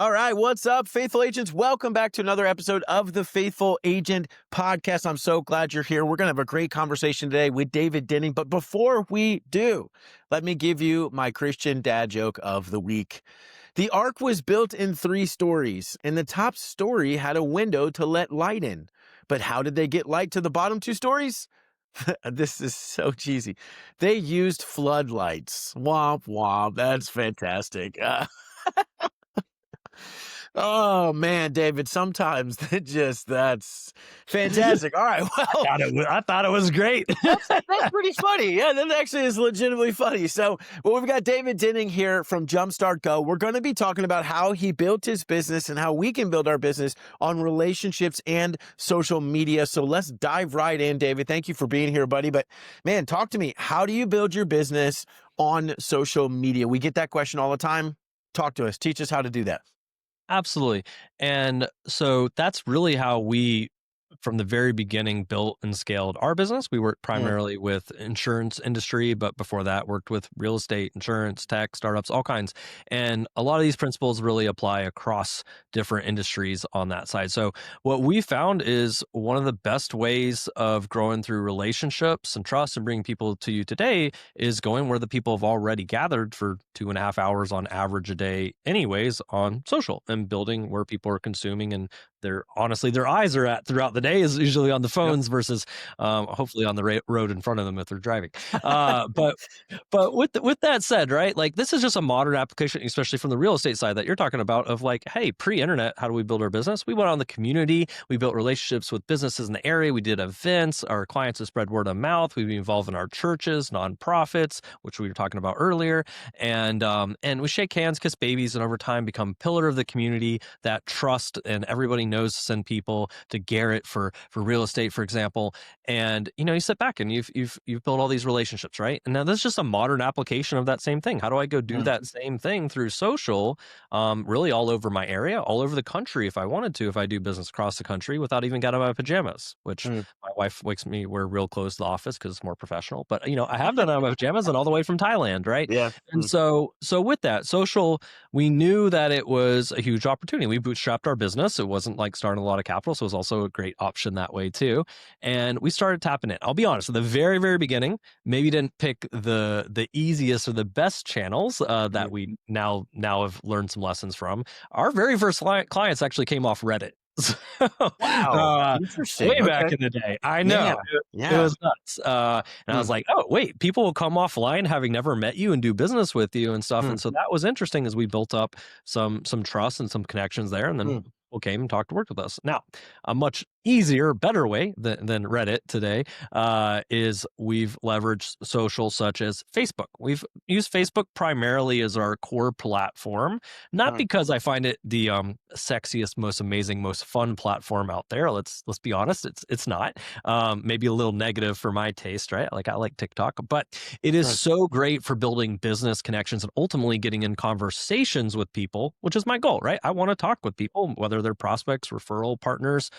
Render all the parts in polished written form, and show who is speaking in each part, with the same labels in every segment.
Speaker 1: All right, what's up, Faithful Agents? Welcome back to another episode of the Faithful Agent Podcast. I'm so glad you're here. We're going to have a great conversation today with David Dinning. But before we do, let me give you my Christian dad joke of the week. The ark was built in 3 stories, and the top story had a window to let light in. But how did they get light to the bottom 2 stories? This is so cheesy. They used floodlights. Womp womp. That's fantastic. Oh man, David, sometimes that's fantastic. All right, well,
Speaker 2: I thought it was great.
Speaker 1: that's pretty funny. Yeah, that actually is legitimately funny. So, well, we've got David Dinning here from Jumpstart Go. We're going to be talking about how he built his business and how we can build our business on relationships and social media. So let's dive right in, David. Thank you for being here, buddy. But man, talk to me. How do you build your business on social media? We get that question all the time. Talk to us. Teach us how to do that.
Speaker 2: Absolutely. And so that's really how we, from the very beginning, built and scaled our business. We worked primarily with insurance industry, but before that worked with real estate, insurance, tech, startups, all kinds. And a lot of these principles really apply across different industries on that side. So what we found is one of the best ways of growing through relationships and trust and bringing people to you today is going where the people have already gathered for 2.5 hours on average a day anyways on social, and building where people are consuming, and honestly their eyes are at throughout the day is usually on the
Speaker 1: Yep.
Speaker 2: phones versus hopefully on the road in front of them if they're driving. But with that said, right, like this is just a modern application, especially from the real estate side that you're talking about, of like, hey, pre-internet, how do we build our business? We went on the community, we built relationships with businesses in the area, we did events, our clients have spread word of mouth, we've been involved in our churches, nonprofits, which we were talking about earlier, and we shake hands, kiss babies, and over time become pillar of the community, that trust, and everybody knows to send people to Garrett for real estate, for example. And you sit back and you've built all these relationships, right? And now this is just a modern application of that same thing. How do I go do that same thing through social, really all over my area, all over the country if I wanted to, if I do business across the country without even getting out of my pajamas, which my wife makes me wear real clothes to the office because it's more professional. But I have done it out of my pajamas and all the way from Thailand, right?
Speaker 1: Yeah.
Speaker 2: And so with that social, we knew that it was a huge opportunity. We bootstrapped our business. It wasn't like starting a lot of capital, so it was also a great option that way too. And we started tapping it. I'll be honest, at the very, very beginning, maybe didn't pick the easiest or the best channels that we now have learned some lessons from. Our very first clients actually came off Reddit.
Speaker 1: Wow. Interesting.
Speaker 2: Way back
Speaker 1: Okay.
Speaker 2: in the day. I know.
Speaker 1: Yeah.
Speaker 2: It was nuts. And I was like, oh, wait, people will come offline having never met you and do business with you and stuff. And so that was interesting as we built up some trust and some connections there. And then people came and talked to work with us. Now, a much easier, better way than Reddit today is we've leveraged social such as Facebook. We've used Facebook primarily as our core platform, not because I find it the sexiest, most amazing, most fun platform out there. Let's be honest, it's not. Maybe a little negative for my taste, right? Like I like TikTok, but it is so great for building business connections and ultimately getting in conversations with people, which is my goal, right? I want to talk with people, whether they're prospects, referral partners,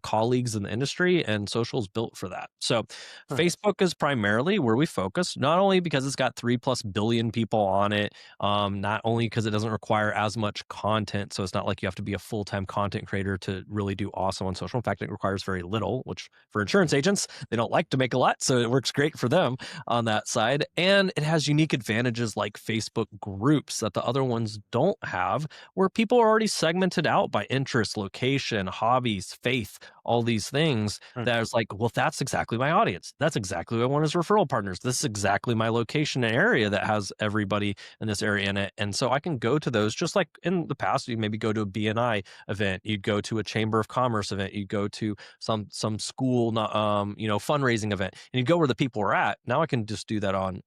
Speaker 2: colleagues in the industry, and social is built for that. So Facebook is primarily where we focus, not only because it's got 3+ billion people on it, not only because it doesn't require as much content. So it's not like you have to be a full-time content creator to really do awesome on social. In fact, it requires very little, which for insurance agents, they don't like to make a lot. So it works great for them on that side. And it has unique advantages like Facebook groups that the other ones don't have, where people are already segmented out by interest, location, hobbies, faith, all these things. That is like, well, that's exactly my audience. That's exactly what I want as referral partners. This is exactly my location and area that has everybody in this area in it. And so I can go to those, just like in the past, you maybe go to a BNI event, you'd go to a Chamber of Commerce event, you'd go to some school, fundraising event, and you go where the people are at. Now I can just do that on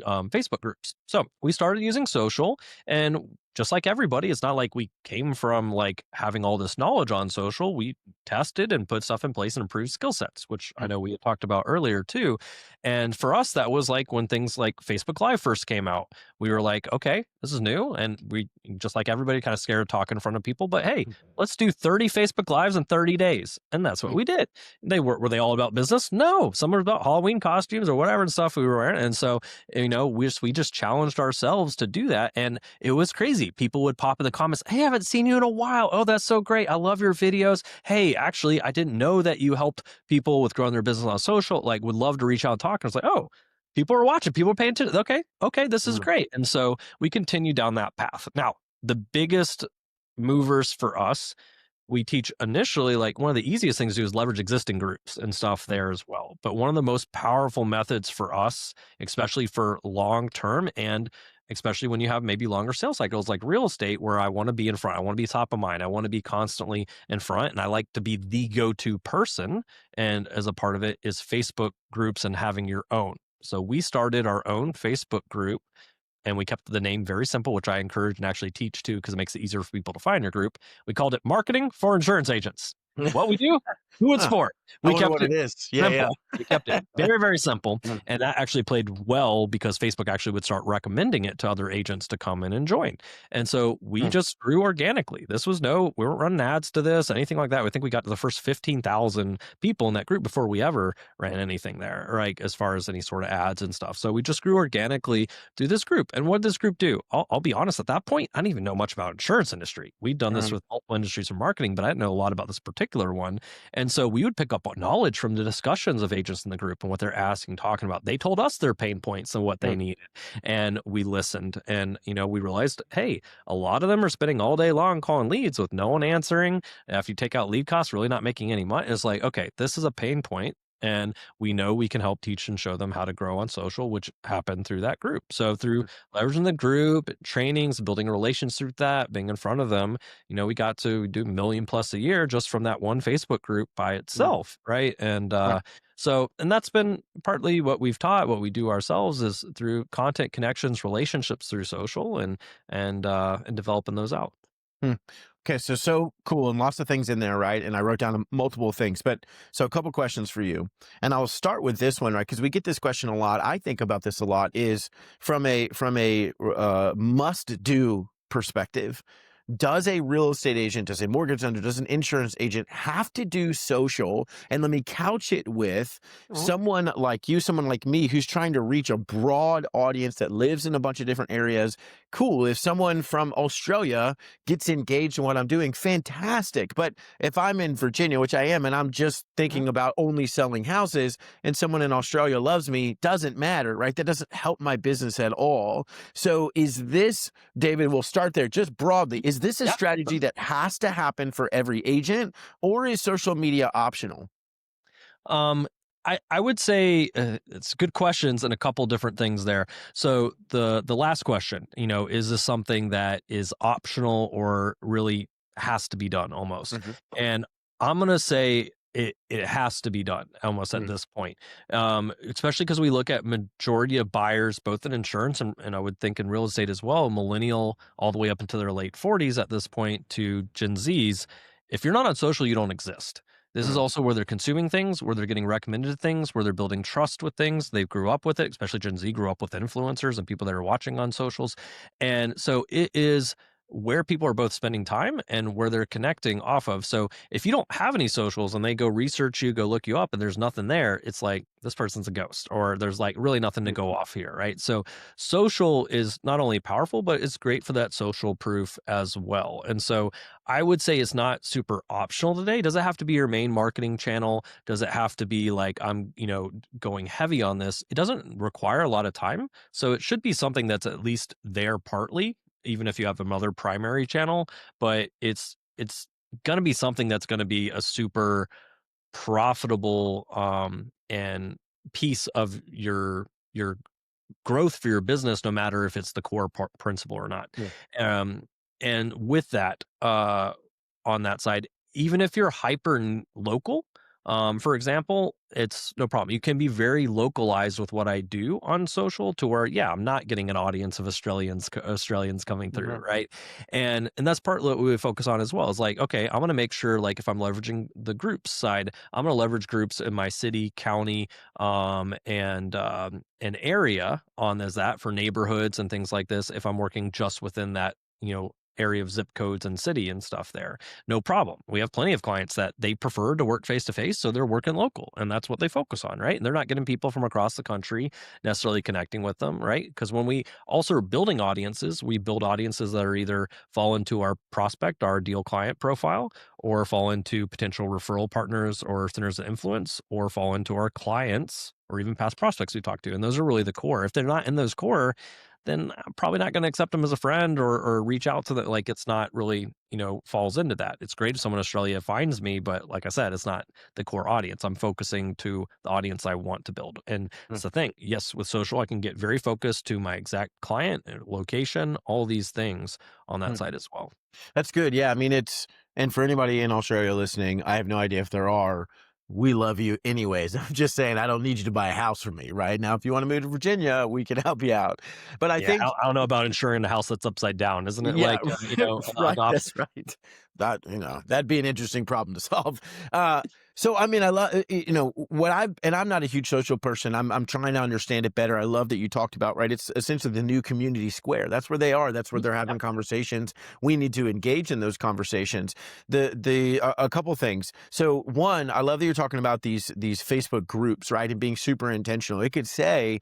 Speaker 2: Facebook groups. So we started using social, and just like everybody, it's not like we came from like having all this knowledge on social. We tested and put stuff in place and improved skill sets, which I know we had talked about earlier too. And for us, that was like when things like Facebook Live first came out. We were like, okay, this is new. And we, just like everybody, kind of scared of talking in front of people. But hey, let's do 30 Facebook Lives in 30 days. And that's what we did. Were they all about business? No, some were about Halloween costumes or whatever and stuff we were wearing. And so, we just challenged ourselves to do that. And it was crazy. People would pop in the comments, hey, I haven't seen you in a while. Oh, that's so great. I love your videos. Hey, actually, I didn't know that you helped people with growing their business on social. Like, would love to reach out and talk. And it's like, oh, people are watching, people are paying attention. Okay, this is great. And so we continue down that path. Now, the biggest movers for us, we teach initially, like one of the easiest things to do is leverage existing groups and stuff there as well. But one of the most powerful methods for us, especially for long term, and especially when you have maybe longer sales cycles like real estate, where I want to be in front, I want to be top of mind, I want to be constantly in front, and I like to be the go-to person. And as a part of it is Facebook groups and having your own. So we started our own Facebook group, and we kept the name very simple, which I encourage and actually teach too, because it makes it easier for people to find your group. We called it Marketing for Insurance Agents. What we do, who it's
Speaker 1: Huh.
Speaker 2: for.
Speaker 1: I
Speaker 2: We
Speaker 1: wonder
Speaker 2: kept
Speaker 1: what
Speaker 2: it
Speaker 1: it is. Yeah, yeah.
Speaker 2: simple. We kept it very, very simple.
Speaker 1: Mm.
Speaker 2: And that actually played well because Facebook actually would start recommending it to other agents to come in and join. And so we just grew organically. We weren't running ads to this, anything like that. I think we got to the first 15,000 people in that group before we ever ran anything there, right? As far as any sort of ads and stuff. So we just grew organically through this group. And what did this group do? I'll be honest, at that point, I didn't even know much about insurance industry. We'd done this with multiple industries of marketing, but I didn't know a lot about this particular one. And so we would pick up on knowledge from the discussions of agents in the group and what they're asking, talking about. They told us their pain points and what they needed. And we listened. And, we realized, hey, a lot of them are spending all day long calling leads with no one answering. If you take out lead costs, really not making any money. It's like, okay, this is a pain point. And we know we can help teach and show them how to grow on social, which happened through that group. So through leveraging the group, trainings, building relations through that, being in front of them, we got to do $1 million plus a year just from that one Facebook group by itself, right? And and that's been partly what we've taught. What we do ourselves is through content connections, relationships through social, and developing those out.
Speaker 1: Okay, so cool, and lots of things in there, right? And I wrote down multiple things, but so a couple questions for you, and I'll start with this one, right? Because we get this question a lot. I think about this a lot. Is from a must do perspective. Does a real estate agent, does a mortgage lender, does an insurance agent have to do social? And let me couch it with someone like you, someone like me, who's trying to reach a broad audience that lives in a bunch of different areas. Cool. If someone from Australia gets engaged in what I'm doing, fantastic. But if I'm in Virginia, which I am, and I'm just thinking about only selling houses, and someone in Australia loves me, doesn't matter, right? That doesn't help my business at all. So is this, David, we'll start there just broadly. Is this a strategy that has to happen for every agent, or is social media optional?
Speaker 2: I would say it's good questions and a couple different things there. So the last question, is this something that is optional or really has to be done almost? And I'm gonna say it has to be done almost at this point, especially because we look at majority of buyers, both in insurance and I would think in real estate as well, millennial all the way up into their late 40s at this point to Gen Zs. If you're not on social, you don't exist. This is also where they're consuming things, where they're getting recommended things, where they're building trust with things. They grew up with it, especially Gen Z grew up with influencers and people that are watching on socials. And so it is where people are both spending time and where they're connecting off of. So if you don't have any socials and they go research you, go look you up and there's nothing there, it's like this person's a ghost or there's like really nothing to go off here, right? So social is not only powerful, but it's great for that social proof as well. And so I would say it's not super optional today. Does it have to be your main marketing channel? Does it have to be like I'm, going heavy on this? It doesn't require a lot of time. So it should be something that's at least there partly, even if you have another primary channel, but it's going to be something that's going to be a super profitable and piece of your growth for your business, no matter if it's the core principle or not. And with that, on that side, even if you're hyper local, For example, it's no problem. You can be very localized with what I do on social to where, yeah, I'm not getting an audience of Australians coming through,
Speaker 1: Mhm.
Speaker 2: right? And that's part of what we focus on as well. Is like, okay, I'm gonna make sure, like, if I'm leveraging the groups side, I'm gonna leverage groups in my city, county, and an area on as that for neighborhoods and things like this. If I'm working just within that, area of zip codes and city and stuff there, no problem. We have plenty of clients that they prefer to work face to face, so they're working local, and that's what they focus on, right? And they're not getting people from across the country necessarily connecting with them, right? Because when we also are building audiences, we build audiences that are either fall into our prospect, our ideal client profile, or fall into potential referral partners or centers of influence, or fall into our clients or even past prospects we talk to. And those are really the core. If they're not in those core, then I'm probably not going to accept them as a friend or reach out to them. Like, it's not really, falls into that. It's great if someone in Australia finds me, but like I said, it's not the core audience. I'm focusing to the audience I want to build. And
Speaker 1: Mm,
Speaker 2: it's the thing. Yes, with social, I can get very focused to my exact client and location, all these things on that
Speaker 1: mm.
Speaker 2: side as well.
Speaker 1: That's good. Yeah. I mean, and for anybody in Australia listening, I have no idea if there are. We love you anyways. I'm just saying, I don't need you to buy a house for me right now. If you want to move to Virginia, we can help you out. But I
Speaker 2: Yeah,
Speaker 1: think,
Speaker 2: I don't know about insuring a house that's upside down. Isn't it
Speaker 1: yeah,
Speaker 2: like, an
Speaker 1: right.
Speaker 2: option?
Speaker 1: That's right. That'd be an interesting problem to solve. Uh, so, I mean, I love, and I'm not a huge social person. I'm trying to understand it better. I love that you talked about, right? It's essentially the new community square. That's where they are. That's where they're having conversations. We need to engage in those conversations. A couple things. So, one, I love that you're talking about these Facebook groups, right? And being super intentional. It could say,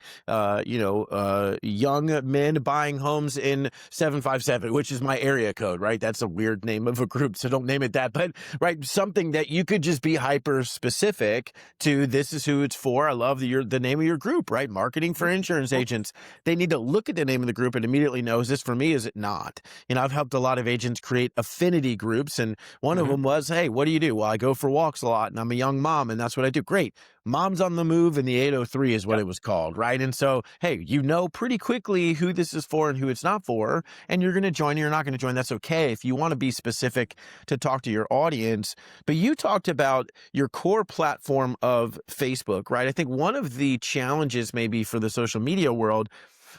Speaker 1: young men buying homes in 757, which is my area code, right? That's a weird name of a group, so don't name it that. But, right, something that you could just be hyper specific to. This is who it's for. I love the name of your group, right? Marketing for insurance agents. They need to look at the name of the group and immediately know, is this for me? Is it not? I've helped a lot of agents create affinity groups, and one of
Speaker 2: Mhm.
Speaker 1: them was, hey, what do you do? Well, I go for walks a lot, and I'm a young mom, and that's what I do. Great. Mom's on the Move in the 803 is what
Speaker 2: Yep.
Speaker 1: it was called, right? And so, hey, you know pretty quickly who this is for and who it's not for, and you're going to join, you're not going to join. That's okay if you want to be specific to talk to your audience. But you talked about your core platform of Facebook, right? I think one of the challenges maybe for the social media world,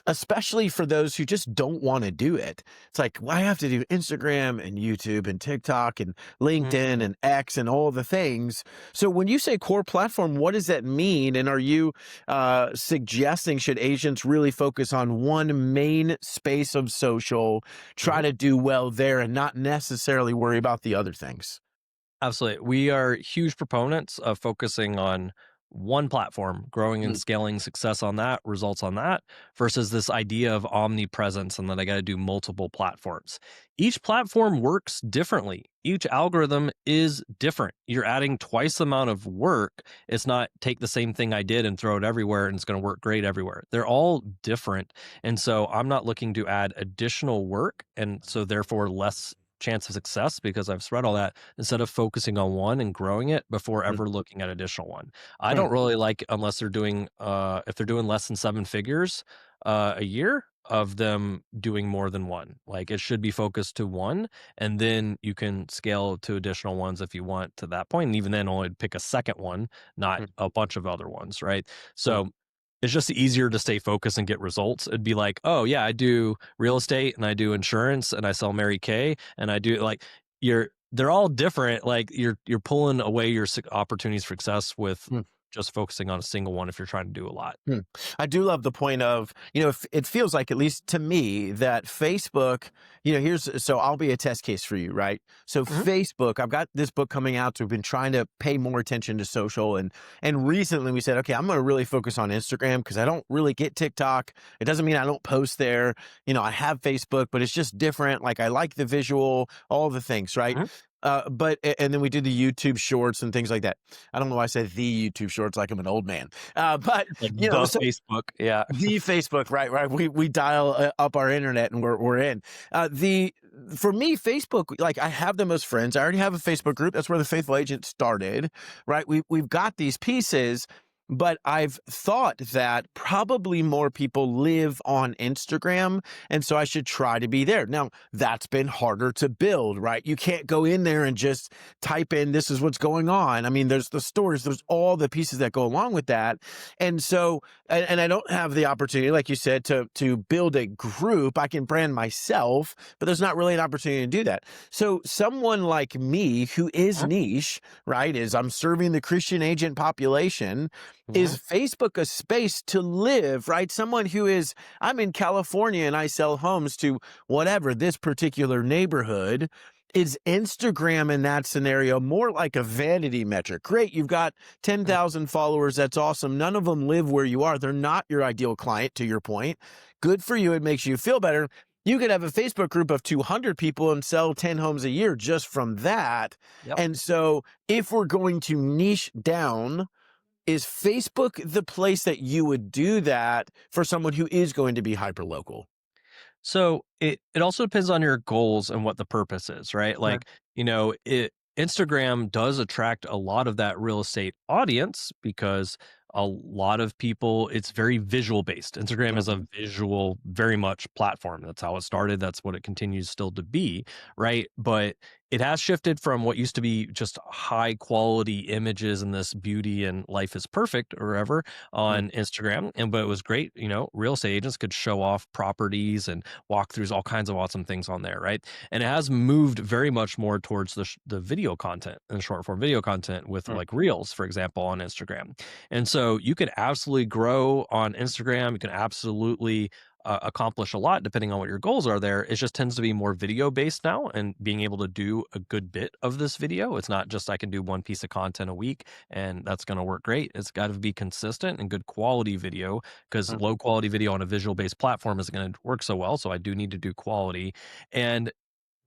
Speaker 1: especially for those who just don't want to do it. It's like, well, I have to do Instagram and YouTube and TikTok and
Speaker 2: Mhm.
Speaker 1: LinkedIn and X and all the things. So when you say core platform, what does that mean? And are you suggesting should agents really focus on one main space of social, try
Speaker 2: Mhm.
Speaker 1: to do well there and not necessarily worry about the other things?
Speaker 2: Absolutely. We are huge proponents of focusing on one platform, growing and
Speaker 1: Mm,
Speaker 2: scaling success on that, results on that, versus this idea of omnipresence and that I got to do multiple platforms. Each platform works differently. Each algorithm is different. You're adding twice the amount of work. It's not take the same thing I did and throw it everywhere and it's going to work great everywhere. They're all different. And so I'm not looking to add additional work and so therefore less chance of success because I've spread all that instead of focusing on one and growing it before
Speaker 1: mm,
Speaker 2: ever looking at additional one. I
Speaker 1: mm,
Speaker 2: don't really like unless they're doing if they're doing less than 7 figures a year of them doing more than one. Like it should be focused to one and then you can scale to additional ones if you want to that point. And even then only pick a second one, not
Speaker 1: mm,
Speaker 2: a bunch of other ones, right?
Speaker 1: mm.
Speaker 2: So it's just easier to stay focused and get results. It'd be like, oh yeah, I do real estate and I do insurance and I sell Mary Kay and I do like they're all different. Like you're pulling away your opportunities for success with
Speaker 1: mm.
Speaker 2: just focusing on a single one if you're trying to do a lot.
Speaker 1: Hmm. I do love the point of, if it feels like, at least to me, that Facebook, so I'll be a test case for you, right? So
Speaker 2: Mhm.
Speaker 1: Facebook, I've got this book coming out. So we've been trying to pay more attention to social. And recently we said, okay, I'm going to really focus on Instagram because I don't really get TikTok. It doesn't mean I don't post there. I have Facebook, but it's just different. Like I like the visual, all the things, right?
Speaker 2: Mhm.
Speaker 1: And then we did the YouTube shorts and things like that. I don't know why I said the YouTube shorts like I'm an old man. But
Speaker 2: Like the
Speaker 1: so
Speaker 2: Facebook, yeah.
Speaker 1: the Facebook, right, right. We dial up our internet and we're in. The For me, Facebook, like I have the most friends. I already have a Facebook group. That's where the Faithful Agent started, right? We've got these pieces. But I've thought that probably more people live on Instagram, and so I should try to be there. Now, that's been harder to build, right? You can't go in there and just type in, this is what's going on. I mean, there's the stories, there's all the pieces that go along with that. And so, and I don't have the opportunity, like you said, to build a group. I can brand myself, but there's not really an opportunity to do that. So someone like me who is
Speaker 2: Mhm,
Speaker 1: niche, right, is I'm serving the Christian agent population.
Speaker 2: mhm.
Speaker 1: Is Facebook a space to live, right? Someone who is, I'm in California and I sell homes to whatever this particular neighborhood. Is Instagram in that scenario more like a vanity metric? Great, you've got 10,000 followers. That's awesome. None of them live where you are. They're not your ideal client, to your point. Good for you. It makes you feel better. You could have a Facebook group of 200 people and sell 10 homes a year just from that.
Speaker 2: Yep.
Speaker 1: And so, if we're going to niche down, is Facebook the place that you would do that for someone who is going to be hyper local?
Speaker 2: So it also depends on your goals and what the purpose is, right?
Speaker 1: Okay.
Speaker 2: Like, Instagram does attract a lot of that real estate audience because a lot of people, it's very visual based. Instagram is a visual very much platform. That's how it started. That's what it continues still to be, right? But it has shifted from what used to be just high quality images and this beauty and life is perfect or whatever
Speaker 1: Mm,
Speaker 2: on Instagram. But it was great, real estate agents could show off properties and walkthroughs, all kinds of awesome things on there, right? And it has moved very much more towards the video content and short form video content with
Speaker 1: mm,
Speaker 2: like reels, for example, on Instagram. And so you can absolutely grow on Instagram. You can absolutely accomplish a lot depending on what your goals are there. It just tends to be more video based now and being able to do a good bit of this video. It's not just I can do one piece of content a week and that's going to work great. It's got to be consistent and good quality video because
Speaker 1: mm,
Speaker 2: low quality video on a visual based platform isn't going to work so well. So I do need to do quality. And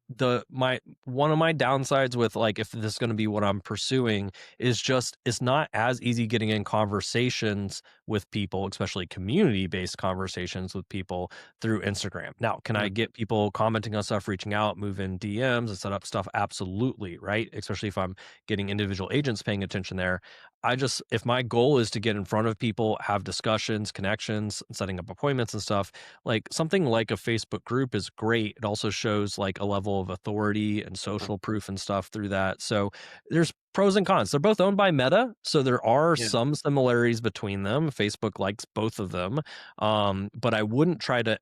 Speaker 2: the my one of my downsides with like if this is going to be what I'm pursuing is just it's not as easy getting in conversations with people, especially community based conversations with people through Instagram. Now, can I
Speaker 1: mm,
Speaker 2: get people commenting on stuff, reaching out, move in DMs and set up stuff? Absolutely, right? Especially if I'm getting individual agents paying attention there. If my goal is to get in front of people, have discussions, connections, setting up appointments and stuff, like something like a Facebook group is great. It also shows like a level of authority and
Speaker 1: mm.
Speaker 2: social proof and stuff through that. So there's pros and cons. They're both owned by Meta, so there are
Speaker 1: Yeah.
Speaker 2: some similarities between them. Facebook likes both of them, but I wouldn't try to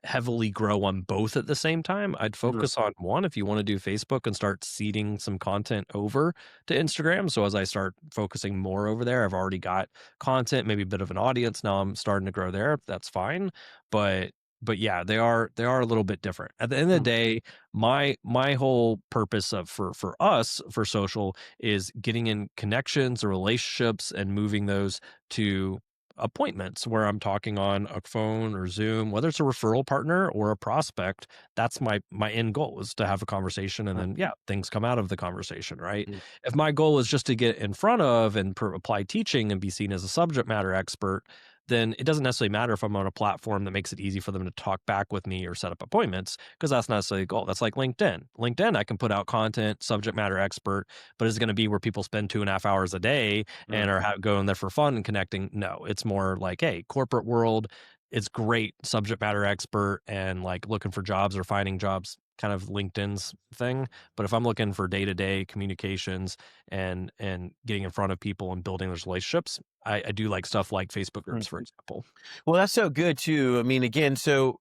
Speaker 2: heavily grow on both at the same time. I'd
Speaker 1: Mm,
Speaker 2: focus on one if you want to do Facebook and start seeding some content over to Instagram. So as I start focusing more over there, I've already got content, maybe a bit of an audience. Now I'm starting to grow there. That's fine. But but yeah, they are a little bit different. At the end of the
Speaker 1: mm,
Speaker 2: day, my whole purpose of for us for social is getting in connections or relationships and moving those to appointments where I'm talking on a phone or Zoom, whether it's a referral partner or a prospect. That's my end goal is to have a conversation, and
Speaker 1: mm,
Speaker 2: then yeah, things come out of the conversation, right?
Speaker 1: mm,
Speaker 2: If my goal is just to get in front of and apply teaching and be seen as a subject matter expert, then it doesn't necessarily matter if I'm on a platform that makes it easy for them to talk back with me or set up appointments because that's not necessarily the goal. That's like LinkedIn. LinkedIn, I can put out content, subject matter expert, but is it going to be where people spend 2.5 hours a day
Speaker 1: mm,
Speaker 2: and are going there for fun and connecting? No, it's more like, hey, corporate world, it's great subject matter expert and like looking for jobs or finding jobs, kind of LinkedIn's thing. But if I'm looking for day to day communications and getting in front of people and building those relationships, I do like stuff like Facebook
Speaker 1: mm.
Speaker 2: groups, for example.
Speaker 1: Well, that's so good too. I mean, again, so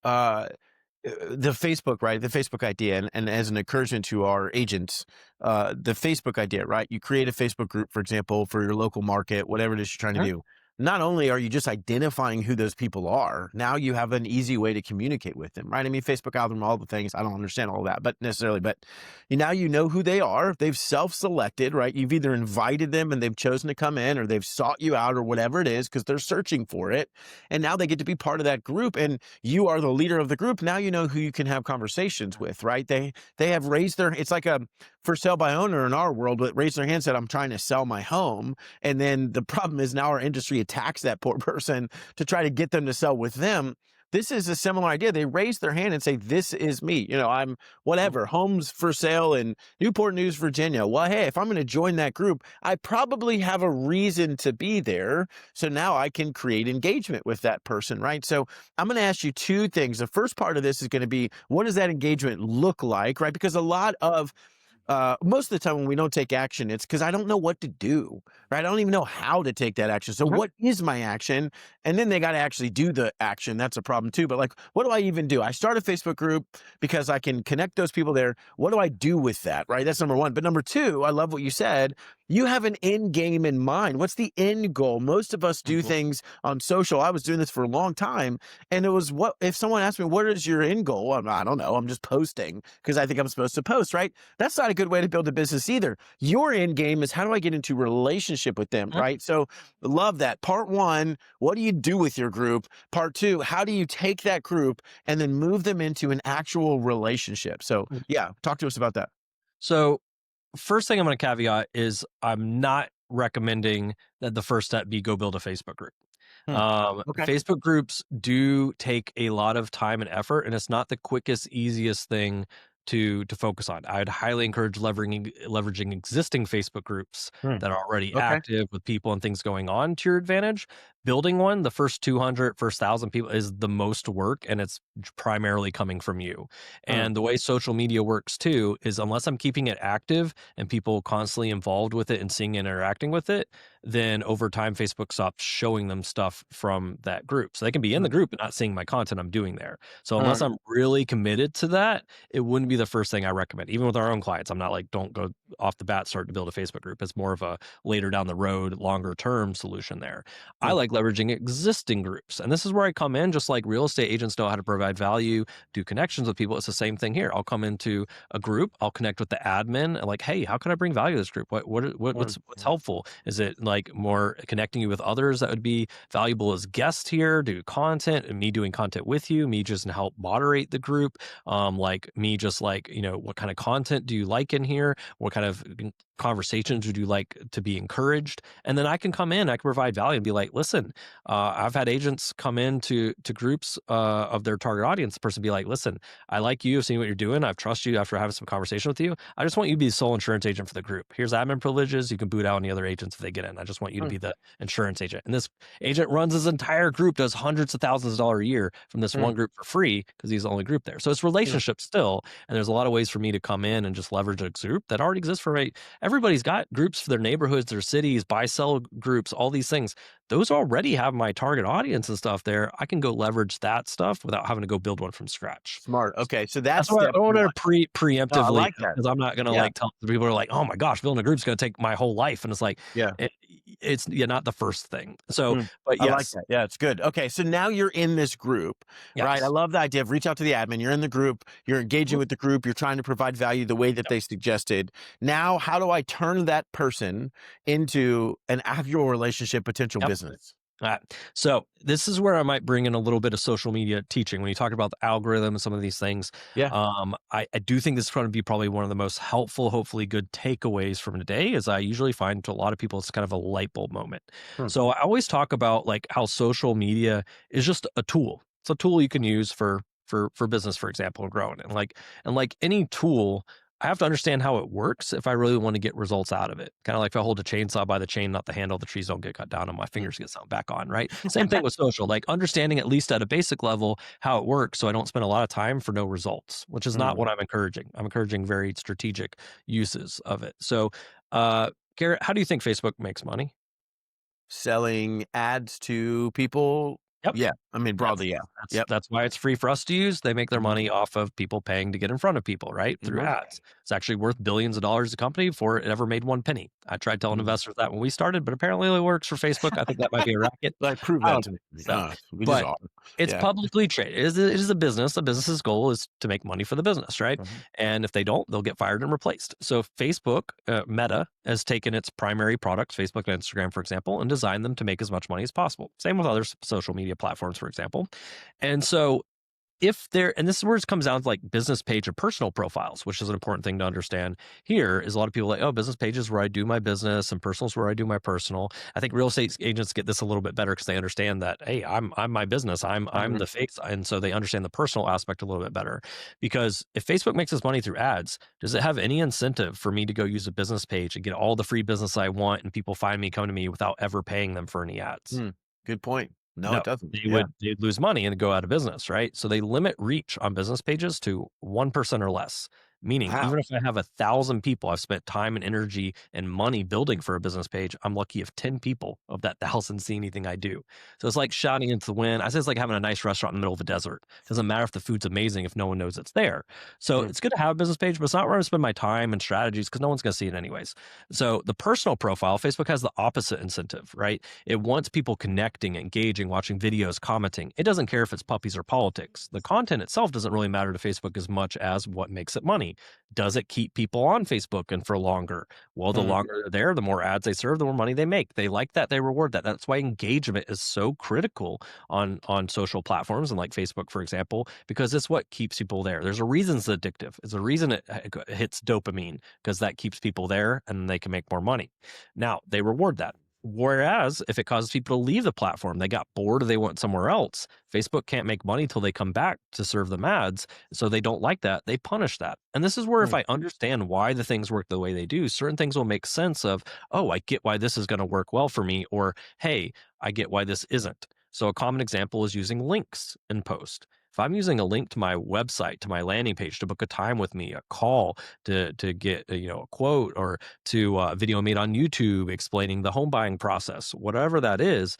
Speaker 1: the Facebook, right? The Facebook idea, and as an encouragement to our agents, the Facebook idea, right? You create a Facebook group, for example, for your local market, whatever it is you're trying to
Speaker 2: Mhm.
Speaker 1: do. Not only are you just identifying who those people are, now you have an easy way to communicate with them, right? I mean, Facebook algorithm, all the things. I don't understand all that, but necessarily, but now you know who they are. They've self-selected, right? You've either invited them and they've chosen to come in, or they've sought you out, or whatever it is, because they're searching for it. And now they get to be part of that group. And you are the leader of the group. Now you know who you can have conversations with, right? They have raised their, it's like a for sale by owner in our world, but raised their hand, said, I'm trying to sell my home. And then the problem is now our industry attacks that poor person to try to get them to sell with them. this is a similar idea. They raise their hand and say, this is me. I'm
Speaker 2: Mhm.
Speaker 1: whatever, homes for sale in Newport News, Virginia. Well, hey, if I'm going to join that group, I probably have a reason to be there. So now I can create engagement with that person, right? So I'm going to ask you two things. The first part of this is going to be, what does that engagement look like, right? Because a lot of most of the time when we don't take action, it's because I don't know what to do, right? I don't even know how to take that action. So
Speaker 2: Mhm.
Speaker 1: what is my action? And then they got to actually do the action. That's a problem too. But like, what do I even do? I start a Facebook group because I can connect those people there. What do I do with that, right? That's number one. But number two, I love what you said. You have an end game in mind. What's the end goal? Most of us do
Speaker 2: Mhm.
Speaker 1: things on social. I was doing this for a long time. And it was, what if someone asked me, what is your end goal? I don't know. I'm just posting because I think I'm supposed to post, right? That's not a good way to build a business either. Your end game is, how do I get into relationship with them,
Speaker 2: Mhm.
Speaker 1: right? So love that. Part one, what do you do with your group? Part two, how do you take that group and then move them into an actual relationship? So
Speaker 2: Mhm.
Speaker 1: yeah, talk to us about that.
Speaker 2: So first thing I'm going to caveat is I'm not recommending that the first step be go build a Facebook group.
Speaker 1: Hmm. Okay.
Speaker 2: Facebook groups do take a lot of time and effort, and it's not the quickest, easiest thing to focus on. I'd highly encourage leveraging existing Facebook groups
Speaker 1: Hmm.
Speaker 2: that are already
Speaker 1: Okay.
Speaker 2: active with people and things going on to your advantage. Building one, the first 200, first 1,000 people is the most work, and it's primarily coming from you.
Speaker 1: Hmm.
Speaker 2: And the way social media works too is unless I'm keeping it active and people constantly involved with it and seeing and interacting with it, then over time Facebook stops showing them stuff from that group. So they can be in
Speaker 1: Hmm.
Speaker 2: the group but not seeing my content I'm doing there. So unless
Speaker 1: Hmm.
Speaker 2: I'm really committed to that, it wouldn't be the first thing I recommend. Even with our own clients, I'm not like, don't go off the bat start to build a Facebook group. It's more of a later down the road, longer term solution there. I
Speaker 1: Hmm.
Speaker 2: like leveraging existing groups. And this is where I come in, just like real estate agents know how to provide value, do connections with people. It's the same thing here. I'll come into a group, I'll connect with the admin and like, hey, how can I bring value to this group?
Speaker 1: Hmm.
Speaker 2: What's helpful? Is it like more connecting you with others that would be valuable as guests here, do content and me doing content with you, me just help moderate the group, like me just like, what kind of content do you like in here? What kind of conversations would you like to be encouraged? And then I can come in, I can provide value and be like, listen, I've had agents come into groups of their target audience. The person be like, listen, I like you, I've seen what you're doing, I've trust you after having some conversation with you. I just want you to be the sole insurance agent for the group. Here's admin privileges. You can boot out any other agents if they get in. I just want you to
Speaker 1: Hmm.
Speaker 2: be the insurance agent. And this agent runs his entire group, does hundreds of thousands of dollars a year from this
Speaker 1: Hmm.
Speaker 2: one group for free because he's the only group there. So it's relationship still. And there's a lot of ways for me to come in and just leverage a group that already exists for me. Everybody's got groups for their neighborhoods, their cities, buy sell groups, all these things. Those already have my target audience and stuff there. I can go leverage that stuff without having to go build one from scratch.
Speaker 1: Smart. Okay. So that's
Speaker 2: That's why
Speaker 1: step
Speaker 2: I want
Speaker 1: one.
Speaker 2: to
Speaker 1: No, I
Speaker 2: preemptively
Speaker 1: like that.
Speaker 2: because I'm not gonna
Speaker 1: Yeah.
Speaker 2: like tell the people are like, oh my gosh, building a group is gonna take my whole life, and it's like
Speaker 1: Yeah.
Speaker 2: it, it's not the first thing. So,
Speaker 1: Mm,
Speaker 2: but
Speaker 1: I like
Speaker 2: yes,
Speaker 1: that. Yeah, it's good. Okay, so now you're in this group, right? I
Speaker 2: yes,
Speaker 1: love the idea of reach out to the admin. You're in the group, you're engaging
Speaker 2: mhm,
Speaker 1: with the group, you're trying to provide value the way that
Speaker 2: yep,
Speaker 1: they suggested. Now, how do I turn that person into an actual relationship potential
Speaker 2: yep.
Speaker 1: business?
Speaker 2: So this is where I might bring in a little bit of social media teaching when you talk about the algorithm and some of these things.
Speaker 1: Yeah.
Speaker 2: I do think this is going to be probably one of the most helpful, hopefully good takeaways from today, as I usually find to a lot of people, it's kind of a light bulb moment.
Speaker 1: Hmm.
Speaker 2: So I always talk about like how social media is just a tool. It's a tool you can use for business, for example, and growing. And like any tool, I have to understand how it works if I really want to get results out of it. Kind of like if I hold a chainsaw by the chain, not the handle, the trees don't get cut down and my
Speaker 1: Hmm.
Speaker 2: fingers get sewn back on, right? Same thing with social, like understanding at least at a basic level how it works so I don't spend a lot of time for no results, which is not
Speaker 1: Hmm.
Speaker 2: what I'm encouraging. I'm encouraging very strategic uses of it. So, Garrett, how do you think Facebook makes money?
Speaker 1: Selling ads to people.
Speaker 2: Yep.
Speaker 1: Yeah. I mean,
Speaker 2: That's
Speaker 1: broadly, yeah.
Speaker 2: that's
Speaker 1: Yep.
Speaker 2: that's why it's free for us to use. They make their
Speaker 1: Hmm.
Speaker 2: money off of people paying to get in front of people, right? Through
Speaker 1: Hmm.
Speaker 2: ads. It's actually worth billions of dollars a company before it ever made one penny. I tried telling
Speaker 1: Hmm.
Speaker 2: investors that when we started, but apparently it only works for Facebook. I think that might be a racket.
Speaker 1: Like, prove
Speaker 2: I
Speaker 1: that
Speaker 2: don't
Speaker 1: to me.
Speaker 2: know.
Speaker 1: We just
Speaker 2: But
Speaker 1: are.
Speaker 2: it's
Speaker 1: Yeah.
Speaker 2: publicly traded. It is a business. A business's goal is to make money for the business, right?
Speaker 1: Mhm.
Speaker 2: And if they don't, they'll get fired and replaced. So Facebook, Meta, has taken its primary products, Facebook and Instagram, for example, and designed them to make as much money as possible. Same with other social media platforms, for example. And so if there, and this is where it comes down to like business page and personal profiles, which is an important thing to understand here, is a lot of people like, oh, business pages where I do my business and personal is where I do my personal. I think real estate agents get this a little bit better because they understand that, hey, I'm my business. I'm
Speaker 1: Mhm.
Speaker 2: the face. And so they understand the personal aspect a little bit better. Because if Facebook makes its money through ads, does it have any incentive for me to go use a business page and get all the free business I want and people find me, come to me without ever paying them for any ads?
Speaker 1: Mm. Good point. No, it
Speaker 2: No,
Speaker 1: doesn't. Yeah.
Speaker 2: they'd lose money and go out of business, right? So they limit reach on business pages to 1% or less. Meaning,
Speaker 1: Wow.
Speaker 2: even if I have 1,000 people I've spent time and energy and money building for a business page, I'm lucky if 10 people of that 1,000 see anything I do. So it's like shouting into the wind. I say it's like having a nice restaurant in the middle of a desert. Doesn't matter if the food's amazing if no one knows it's there. So
Speaker 1: Mm.
Speaker 2: it's good to have a business page, but it's not where I spend my time and strategies because no one's going to see it anyways. So the personal profile, Facebook has the opposite incentive, right? It wants people connecting, engaging, watching videos, commenting. It doesn't care if it's puppies or politics. The content itself doesn't really matter to Facebook as much as what makes it money. Does it keep people on Facebook and for longer? Well, the
Speaker 1: Mm.
Speaker 2: longer they're there, the more ads they serve, the more money they make. They like that, they reward that. That's why engagement is so critical on social platforms and like Facebook, for example, because it's what keeps people there. There's a reason it's addictive. It's a reason it hits dopamine because that keeps people there and they can make more money. Now, they reward that. Whereas if it causes people to leave the platform, they got bored or they went somewhere else, Facebook can't make money till they come back to serve them ads. So they don't like that. They punish that. And this is where if
Speaker 1: Mm.
Speaker 2: I understand why the things work the way they do, certain things will make sense of, oh, I get why this is going to work well for me, or hey, I get why this isn't. So a common example is using links in post. If I'm using a link to my website, to my landing page to book a time with me, a call to get a quote, or to a video made on YouTube explaining the home buying process, whatever that is,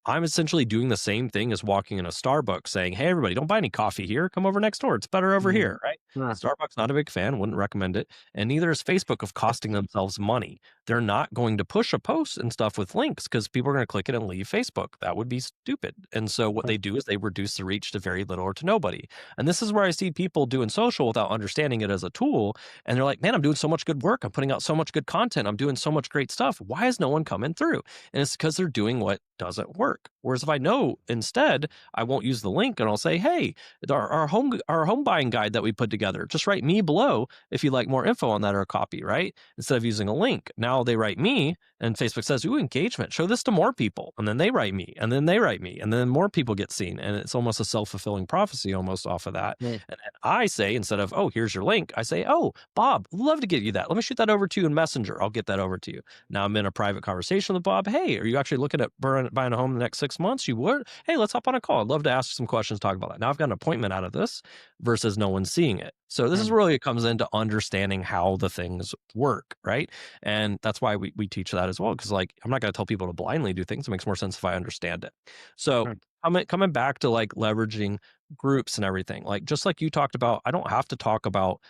Speaker 2: I'm essentially doing the same thing as walking in a Starbucks saying, "Hey, everybody, don't buy any coffee here. Come over next door. It's better over
Speaker 1: Mhm.
Speaker 2: here," right?
Speaker 1: Yeah.
Speaker 2: Starbucks, not a big fan, wouldn't recommend it. And neither is Facebook of costing themselves money. They're not going to push a post and stuff with links because people are going to click it and leave Facebook. That would be stupid. And so what they do is they reduce the reach to very little or to nobody. And this is where I see people doing social without understanding it as a tool. And they're like, man, I'm doing so much good work. I'm putting out so much good content. I'm doing so much great stuff. Why is no one coming through? And it's because they're doing what doesn't work. Whereas if I know instead, I won't use the link and I'll say, hey, our home buying guide that we put together, just write me below if you'd like more info on that or a copy, right? Instead of using a link. Now they write me and Facebook says, ooh, engagement, show this to more people. And then they write me and then they write me and then more people get seen. And it's almost a self-fulfilling prophecy almost off of that.
Speaker 1: Mm.
Speaker 2: And then I say, instead of, oh, here's your link, I say, oh, Bob, love to get you that. Let me shoot that over to you in Messenger. I'll get that over to you. Now I'm in a private conversation with Bob. Hey, are you actually looking at buying a home in the next 6 months? You would? Hey, let's hop on a call. I'd love to ask some questions, talk about that. Now I've got an appointment out of this versus no one seeing it. So this is
Speaker 1: Mm.
Speaker 2: really, it comes into understanding how the things work, right? And that's why we teach that as well. Because like I'm not going to tell people to blindly do things. It makes more sense if I understand it. So
Speaker 1: Mm.
Speaker 2: coming back to like leveraging groups and everything, like just like you talked about, I don't have to talk about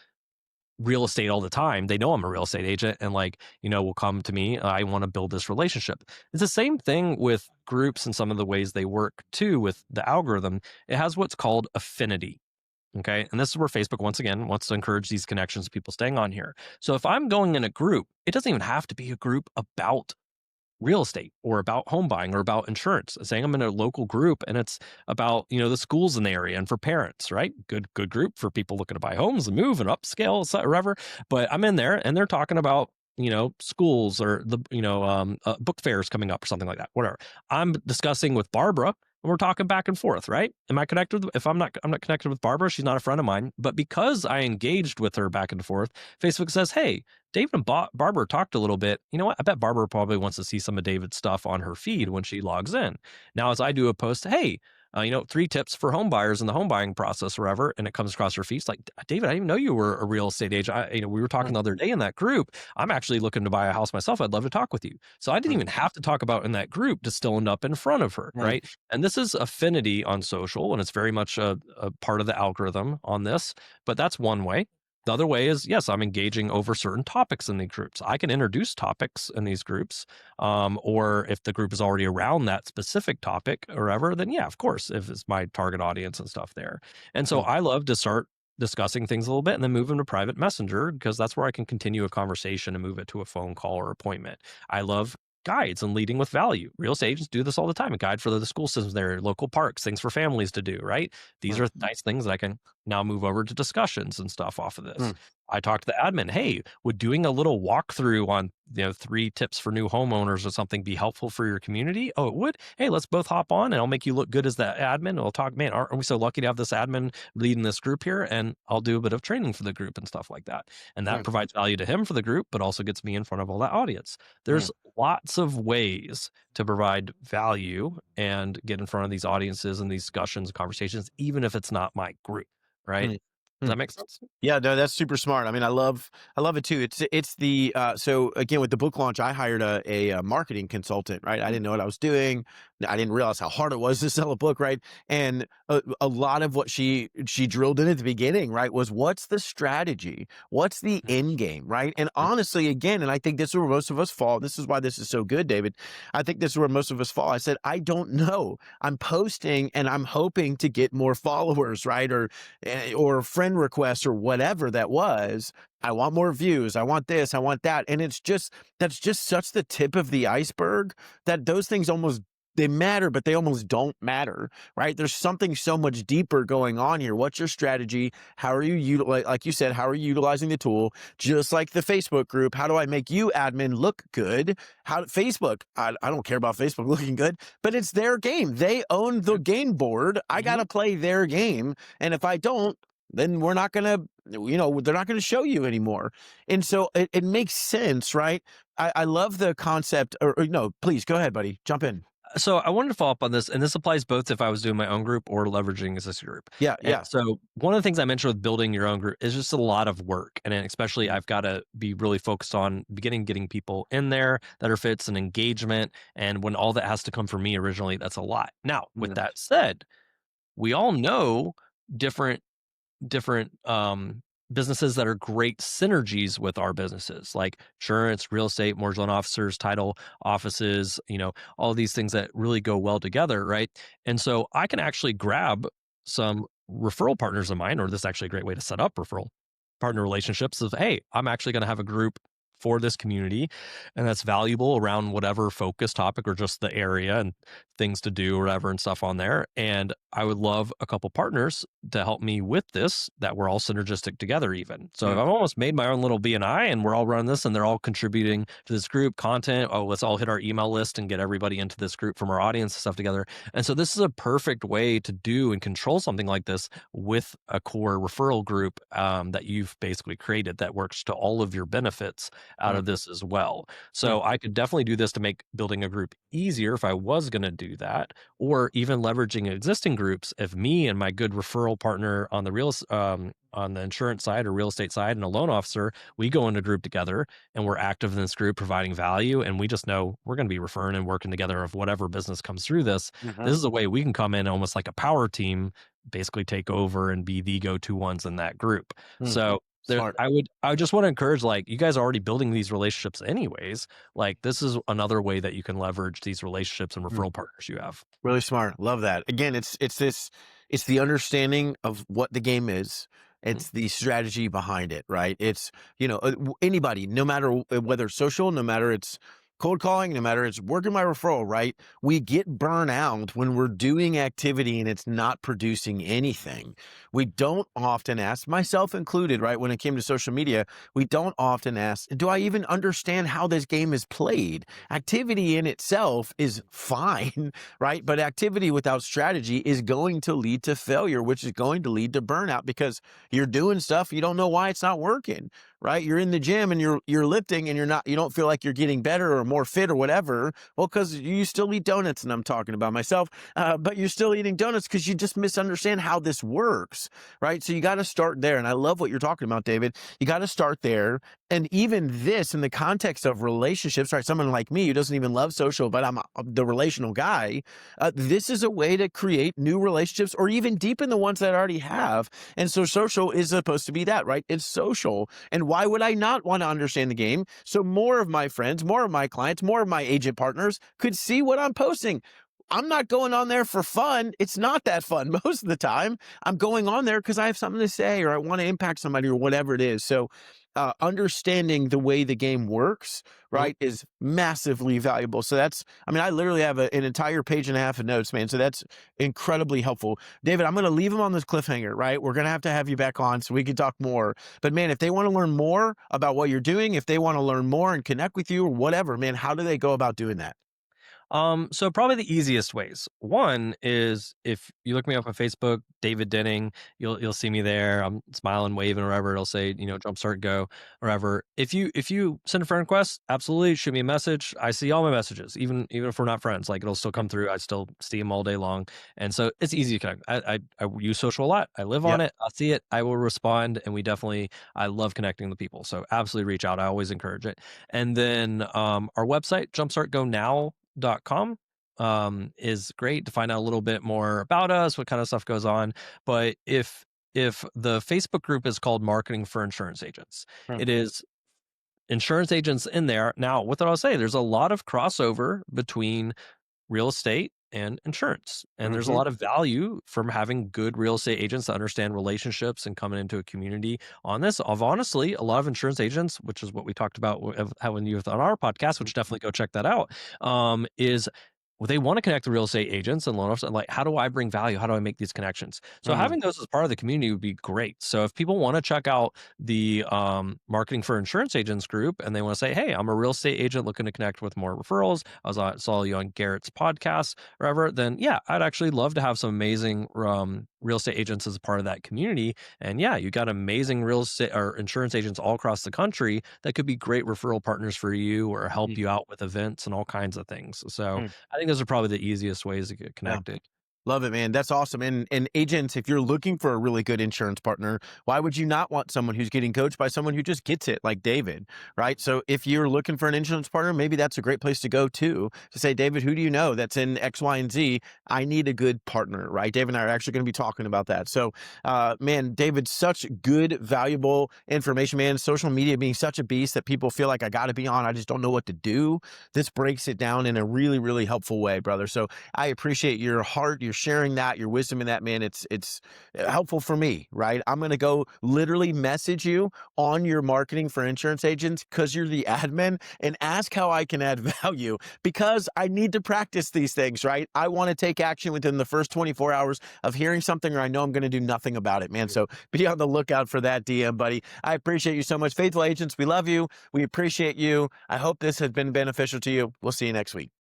Speaker 2: real estate all the time. They know I'm a real estate agent and like, will come to me. I want to build this relationship. It's the same thing with groups and some of the ways they work too with the algorithm. It has what's called affinity. Okay. And this is where Facebook, once again, wants to encourage these connections of people staying on here. So if I'm going in a group, it doesn't even have to be a group about real estate or about home buying or about insurance. Saying I'm in a local group and it's about, the schools in the area and for parents, right? Good group for people looking to buy homes and move and upscale, whatever. But I'm in there and they're talking about, schools or the, book fairs coming up or something like that, whatever. I'm discussing with Barbara and we're talking back and forth, right? Am I connected? If I'm not connected with Barbara, she's not a friend of mine. But because I engaged with her back and forth, Facebook says, hey, David and Barbara talked a little bit. You know what? I bet Barbara probably wants to see some of David's stuff on her feed when she logs in. Now, as I do a post, hey, 3 tips for home buyers in the home buying process, or whatever, and it comes across her feed. It's like, David, I didn't even know you were a real estate agent. We were talking
Speaker 1: Mm.
Speaker 2: the other day in that group. I'm actually looking to buy a house myself. I'd love to talk with you. So I didn't
Speaker 1: Mm.
Speaker 2: even have to talk about in that group to still end up in front of her,
Speaker 1: Mm.
Speaker 2: right? And this is affinity on social, and it's very much a part of the algorithm on this. But that's one way. The other way is, yes, I'm engaging over certain topics in the groups. I can introduce topics in these groups, or if the group is already around that specific topic or whatever, then yeah, of course, if it's my target audience and stuff there. And so
Speaker 1: Mm.
Speaker 2: I love to start discussing things a little bit and then move them to private messenger because that's where I can continue a conversation and move it to a phone call or appointment. I love guides and leading with value. Real estate agents do this all the time. A guide for the school systems there, local parks, things for families to do, right? These
Speaker 1: mm,
Speaker 2: are nice things that I can now move over to discussions and stuff off of this.
Speaker 1: mm,
Speaker 2: I talked to the admin, hey, would doing a little walkthrough on 3 tips for new homeowners or something be helpful for your community? Oh, it would. Hey, let's both hop on and I'll make you look good as the admin. And we'll talk, man, aren't we so lucky to have this admin leading this group here? And I'll do a bit of training for the group and stuff like that. And that
Speaker 1: mm,
Speaker 2: provides value to him for the group, but also gets me in front of all that audience.
Speaker 1: mm,
Speaker 2: There's lots of ways to provide value and get in front of these audiences and these discussions, conversations, even if it's not my group, right?
Speaker 1: mm,
Speaker 2: Does
Speaker 1: mm.
Speaker 2: that make sense?
Speaker 1: Yeah, no, that's super smart. I mean, I love it too. It's the so again with the book launch, I hired a marketing consultant, right? I didn't know what I was doing. I didn't realize how hard it was to sell a book, right? And a lot of what she drilled in at the beginning, right, was what's the strategy? What's the end game, right? And honestly, again, and I think this is where most of us fall. This is why this is so good, David. I think this is where most of us fall. I said, I don't know. I'm posting and I'm hoping to get more followers, right? Or friend requests or whatever that was. I want more views. I want this. I want that. And that's just such the tip of the iceberg that those things they matter, but they almost don't matter, right? There's something so much deeper going on here. What's your strategy? How are you, like you said, how are you utilizing the tool? Just like the Facebook group, how do I make you admin look good? Facebook, I don't care about Facebook looking good, but it's their game. They own the game board. I got to play their game. And if I don't, then we're not going to, they're not going to show you anymore. And so it makes sense, right? I love the concept or no, please go ahead, buddy. Jump in.
Speaker 2: So I wanted to follow up on this, and this applies both if I was doing my own group or leveraging as a group.
Speaker 1: Yeah.
Speaker 2: And
Speaker 1: Yeah.
Speaker 2: so one of the things I mentioned with building your own group is just a lot of work. And then especially I've got to be really focused on getting people in there that are fits and engagement. And when all that has to come from me originally, that's a lot. Now, with
Speaker 1: Mm,
Speaker 2: that said, we all know different different businesses that are great synergies with our businesses, like insurance, real estate, mortgage loan officers, title offices, all these things that really go well together, right? And so I can actually grab some referral partners of mine, or this is actually a great way to set up referral partner relationships of, hey, I'm actually going to have a group for this community and that's valuable around whatever focus topic or just the area and things to do or whatever and stuff on there. And I would love a couple partners to help me with this that we're all synergistic together even. So
Speaker 1: mm,
Speaker 2: I've almost made my own little BNI and we're all running this and they're all contributing to this group content. Oh, let's all hit our email list and get everybody into this group from our audience and stuff together. And so this is a perfect way to do and control something like this with a core referral group that you've basically created that works to all of your benefits out
Speaker 1: mm,
Speaker 2: of this as well.
Speaker 1: mm,
Speaker 2: So I could definitely do this to make building a group easier if I was going to do that, or even leveraging existing groups. If me and my good referral partner on on the insurance side or real estate side and a loan officer, we go into a group together and we're active in this group providing value, and we just know we're going to be referring and working together of whatever business comes through this.
Speaker 1: mhm,
Speaker 2: This is a way we can come in almost like a power team, basically take over and be the go-to ones in that group.
Speaker 1: mm.
Speaker 2: So
Speaker 1: Smart.
Speaker 2: I would just want to encourage, like, you guys are already building these relationships anyways. Like, this is another way that you can leverage these relationships and
Speaker 1: Mm.
Speaker 2: referral partners you have.
Speaker 1: Really smart. Love that. Again, it's the understanding of what the game is.
Speaker 2: Mm,
Speaker 1: It's the strategy behind it, right? It's, anybody, no matter whether social, no matter it's cold calling, no matter it's working my referral, right? We get burnt out when we're doing activity and it's not producing anything. We don't often ask, myself included, right? When it came to social media, we don't often ask, do I even understand how this game is played? Activity in itself is fine, right? But activity without strategy is going to lead to failure, which is going to lead to burnout because you're doing stuff, you don't know why it's not working, right? You're in the gym and you're lifting and you don't feel like you're getting better or more fit or whatever. Well, because you still eat donuts, and I'm talking about myself, but you're still eating donuts because you just misunderstand how this works, right? So you got to start there. And I love what you're talking about, David. You got to start there. And even this in the context of relationships, right? Someone like me who doesn't even love social, but I'm the relational guy. This is a way to create new relationships or even deepen the ones that I already have. And so social is supposed to be that, right? It's social. And why would I not want to understand the game? So more of my friends, more of my clients, more of my agent partners could see what I'm posting. I'm not going on there for fun. It's not that fun most of the time. I'm going on there because I have something to say or I want to impact somebody or whatever it is. So understanding the way the game works,
Speaker 2: Mhm.
Speaker 1: right, is massively valuable. So I mean, I literally have an entire page and a half of notes, man. So that's incredibly helpful. David, I'm going to leave him on this cliffhanger, right? We're going to have you back on so we can talk more. But man, if they want to learn more about what you're doing, if they want to learn more and connect with you or whatever, man, how do they go about doing that?
Speaker 2: So probably the easiest ways. One is if you look me up on Facebook, David Denning, you'll see me there. I'm smiling, waving, or whatever. It'll say, Jumpstart Go, or whatever. If you send a friend request, absolutely shoot me a message. I see all my messages, even if we're not friends. Like it'll still come through. I still see them all day long, and so it's easy to connect. I use social a lot. I live on
Speaker 1: Yep.
Speaker 2: it. I see it. I will respond, and I love connecting with people. So absolutely reach out. I always encourage it. And then our website, jumpstartgonow.com is great to find out a little bit more about us, what kind of stuff goes on. But if the Facebook group is called Marketing for Insurance Agents,
Speaker 1: Hmm.
Speaker 2: it is insurance agents in there. Now, what did I say? There's a lot of crossover between real estate and insurance. And there's a
Speaker 1: Mm-hmm.
Speaker 2: lot of value from having good real estate agents that understand relationships and coming into a community on this. Of honestly, a lot of insurance agents, which is what we talked about having you on our podcast, which definitely go check that out, is well, they want to connect to real estate agents and loan officers. Like, how do I bring value? How do I make these connections? So
Speaker 1: Mm-hmm.
Speaker 2: having those as part of the community would be great. So if people want to check out the marketing for insurance agents group and they want to say, hey, I'm a real estate agent looking to connect with more referrals. Saw you on Garrett's podcast, or whatever, then yeah, I'd actually love to have some amazing real estate agents as a part of that community. And yeah, you got amazing real estate or insurance agents all across the country that could be great referral partners for you or help you out with events and all kinds of things. So
Speaker 1: Mm-hmm.
Speaker 2: I think those are probably the easiest ways to get
Speaker 1: Yeah.
Speaker 2: connected.
Speaker 1: Love it, man. That's awesome. And agents, if you're looking for a really good insurance partner, why would you not want someone who's getting coached by someone who just gets it, like David, right? So if you're looking for an insurance partner, maybe that's a great place to go too, to say, David, who do you know that's in X, Y, and Z? I need a good partner, right? David and I are actually going to be talking about that. So, man, David, such good, valuable information, man. Social media being such a beast that people feel like I got to be on. I just don't know what to do. This breaks it down in a really, really helpful way, brother. So I appreciate your heart, your sharing that, your wisdom in that, man. It's helpful for me, right? I'm going to go literally message you on your marketing for insurance agents because you're the admin and ask how I can add value because I need to practice these things, right? I want to take action within the first 24 hours of hearing something or I know I'm going to do nothing about it, man. So be on the lookout for that DM, buddy. I appreciate you so much. Faithful agents, we love you. We appreciate you. I hope this has been beneficial to you. We'll see you next week.